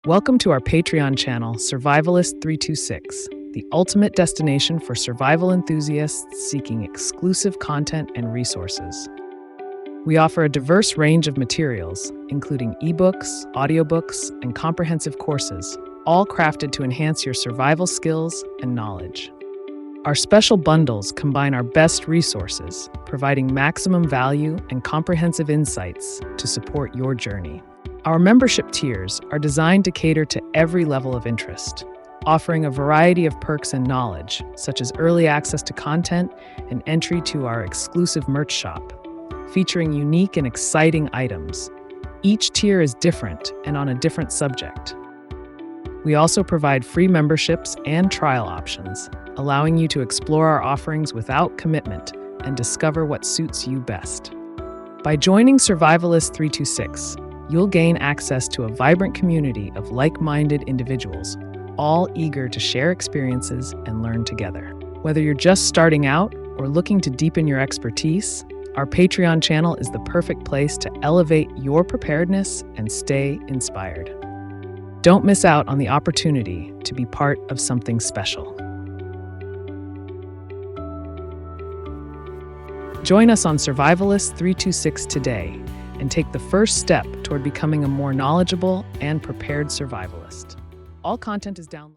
Welcome to our Patreon channel, Survivalist 326, the ultimate destination for survival enthusiasts seeking exclusive content and resources. We offer a diverse range of materials, including ebooks, audiobooks, and comprehensive courses, all crafted to enhance your survival skills and knowledge. Our special bundles combine our best resources, providing maximum value and comprehensive insights to support your journey. Our membership tiers are designed to cater to every level of interest, offering a variety of perks and knowledge, such as early access to content and entry to our exclusive merch shop, featuring unique and exciting items. Each tier is different and on a different subject. We also provide free memberships and trial options, allowing you to explore our offerings without commitment and discover what suits you best. By joining Survivalist 326, you'll gain access to a vibrant community of like-minded individuals, all eager to share experiences and learn together. Whether you're just starting out or looking to deepen your expertise, our Patreon channel is the perfect place to elevate your preparedness and stay inspired. Don't miss out on the opportunity to be part of something special. Join us on Survivalist 326 today and take the first step toward becoming a more knowledgeable and prepared survivalist. All content is downloaded.